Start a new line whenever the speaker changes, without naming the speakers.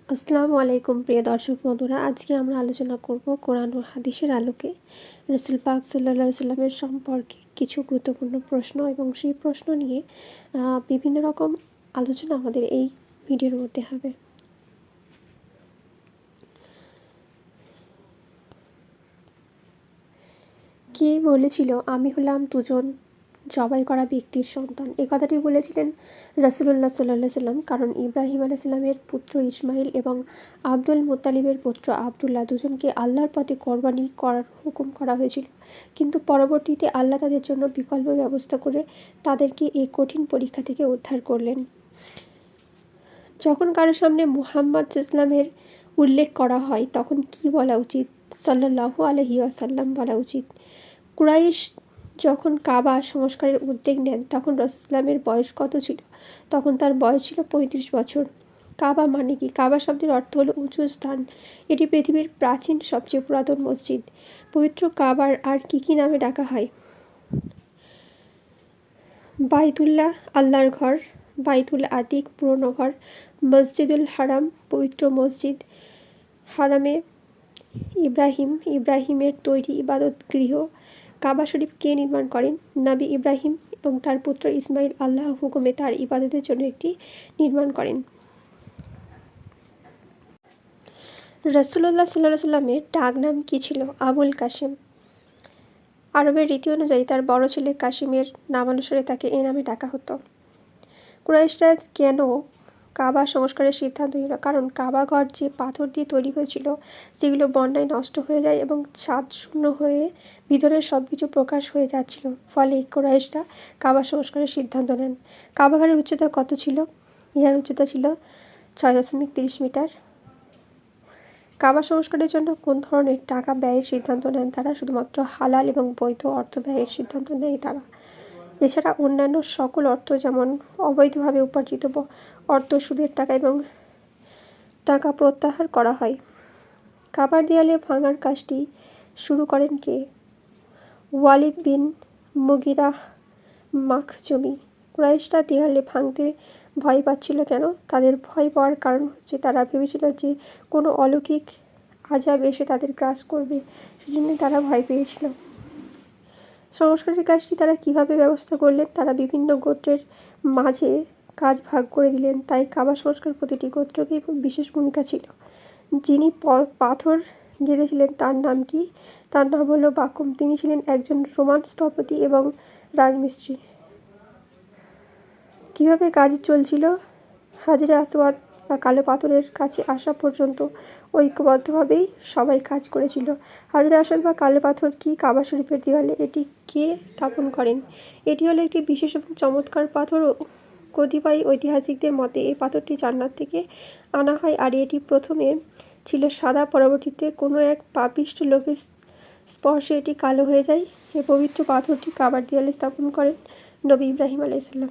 আসসালামু আলাইকুম প্রিয় দর্শক বন্ধুরা, আজকে আমরা আলোচনা করব কোরআন ও হাদিসের আলোকে রাসূল পাক সাল্লাল্লাহু আলাইহি সাল্লামের সম্পর্কে কিছু গুরুত্বপূর্ণ প্রশ্ন এবং সেই প্রশ্ন নিয়ে বিভিন্ন রকম আলোচনা আমাদের এই ভিডিওর মধ্যে হবে। কে বলেছিল আমি হলাম দুজন জবাই করা ব্যক্তির সন্তান? এই কথাটি বলেছিলেন রাসূলুল্লাহ সাল্লাল্লাহু আলাইহি সাল্লাম, কারণ ইব্রাহিম আলাইহিস সালামের পুত্র ইসমাইল এবং আব্দুল মুত্তালিবের পুত্র আবদুল্লাহ দুজনকে আল্লাহর পথে কোরবানি করার হুকুম করা হয়েছিল, কিন্তু পরবর্তীতে আল্লাহ তাদের জন্য বিকল্প ব্যবস্থা করে তাদেরকে এই কঠিন পরীক্ষা থেকে উদ্ধার করলেন। যখন কারোর সামনে মুহাম্মদ ইসলামের উল্লেখ করা হয় তখন কি বলা উচিত? সাল্লাল্লাহু আলাইহি ওয়াসাল্লাম বলা উচিত। কুরাইশ যখন কাবা সংস্কারের উদ্যোগ নেন তখন রাসূলুল্লাহের বয়স কত ছিল? তখন তার বয়স ছিল 35 বছর। কাবা মানে কি? কাবা শব্দের অর্থ হলো উঁচু স্থান। এটি পৃথিবীর প্রাচীন সবচেয়ে পুরাতন মসজিদ। পবিত্র কাবার আর কি নামে ডাকা হয়? বাইতুল্লাহ আল্লাহর ঘর, বাইতুল আতিক পুরনো ঘর, মসজিদুল হারাম পবিত্র মসজিদ, হারামে ইব্রাহিমের তৈরি ইবাদত গৃহ। কাবা শরীফ কে নির্মাণ করেন? নবী ইব্রাহিম এবং তার পুত্র ইসমাইল আল্লাহ হুকুমে তার ইবাদতের জন্য একটি নির্মাণ করেন। রাসূলুল্লাহ সাল্লাল্লাহু আলাইহি সাল্লামের ডাক নাম কী ছিল? আবুল কাসেম। আরবের রীতি অনুযায়ী তার বড় ছেলে কাসিমের নামানুসারে তাকে এই নামে ডাকা হতো। কুরাইশরা কেন কাবা সংস্কারের সিদ্ধান্ত নিল? কারণ কাবা ঘর যে পাথর দিয়ে তৈরি হয়েছিল সেগুলো বন্যায় নষ্ট হয়ে যায় এবং ছাদ শূন্য হয়ে ভিতরের সব কিছু প্রকাশ হয়ে যাচ্ছিল, ফলে কুরাইশরা কাবা সংস্কারের সিদ্ধান্ত নেন। কাবা ঘরের উচ্চতা কত ছিল? ইহার উচ্চতা ছিল 6.30 মিটার। কাবা সংস্কারের জন্য কোন ধরনের টাকা ব্যয়ের সিদ্ধান্ত নেন তারা? শুধুমাত্র হালাল এবং বৈধ অর্থ ব্যয়ের সিদ্ধান্ত নেয় তারা। এছাড়া অন্যান্য সকল অর্থ, যেমন অবৈধভাবে উপার্জিত অর্থ, সুদের টাকা এবং টাকা প্রত্যাহার করা হয়। কাবার দেয়ালে ভাঙার কাজটি শুরু করেন কে? ওয়ালিদ বিন মুগিরাহ মাখজুমি। কুরাইশরা দেয়ালে ভাঙতে ভয় পাচ্ছিল কেন? তাদের ভয় পাওয়ার কারণ হচ্ছে তারা ভেবেছিল যে কোনো অলৌকিক আযাব এসে তাদের গ্রাস করবে, সেজন্য তারা ভয় পেয়েছিল। সংস্কারের কাজটি তারা কিভাবে ব্যবস্থা করলেন? তারা বিভিন্ন গোত্রের মাঝে কাজ ভাগ করে দিলেন, তাই কাবা সংস্কার প্রতিটি গোত্রকে বিশেষ ভূমিকা ছিল। যিনি পাথর গেঁথেছিলেন তার নাম কি? তার নাম হলো বাকুম। তিনি ছিলেন একজন রোমান স্থপতি এবং রাজমিস্ত্রি। কিভাবে কাজ চলছিল? হাজরে আসওয়াদ বা কালো পাথরের কাছে আসা পর্যন্ত ঐক্যবদ্ধভাবেই সবাই কাজ করেছিল। হাজরে আসওয়াদ বা কালো পাথর কি? কাবা শরীফের দেওয়ালে। এটি কে স্থাপন করেন? এটি হলো একটি বিশেষ এবং চমৎকার পাথর। কতিপয় ঐতিহাসিকদের মতে এই পাথরটি জান্নাত থেকে আনা হয় আর এটি প্রথমে ছিল সাদা, পরবর্তীতে কোনো এক পাপিষ্ঠ লোকের স্পর্শে এটি কালো হয়ে যায়। এই পবিত্র পাথরটি কাবার দেয়ালে স্থাপন করেন নবী ইব্রাহিম আলাইহিস সালাম।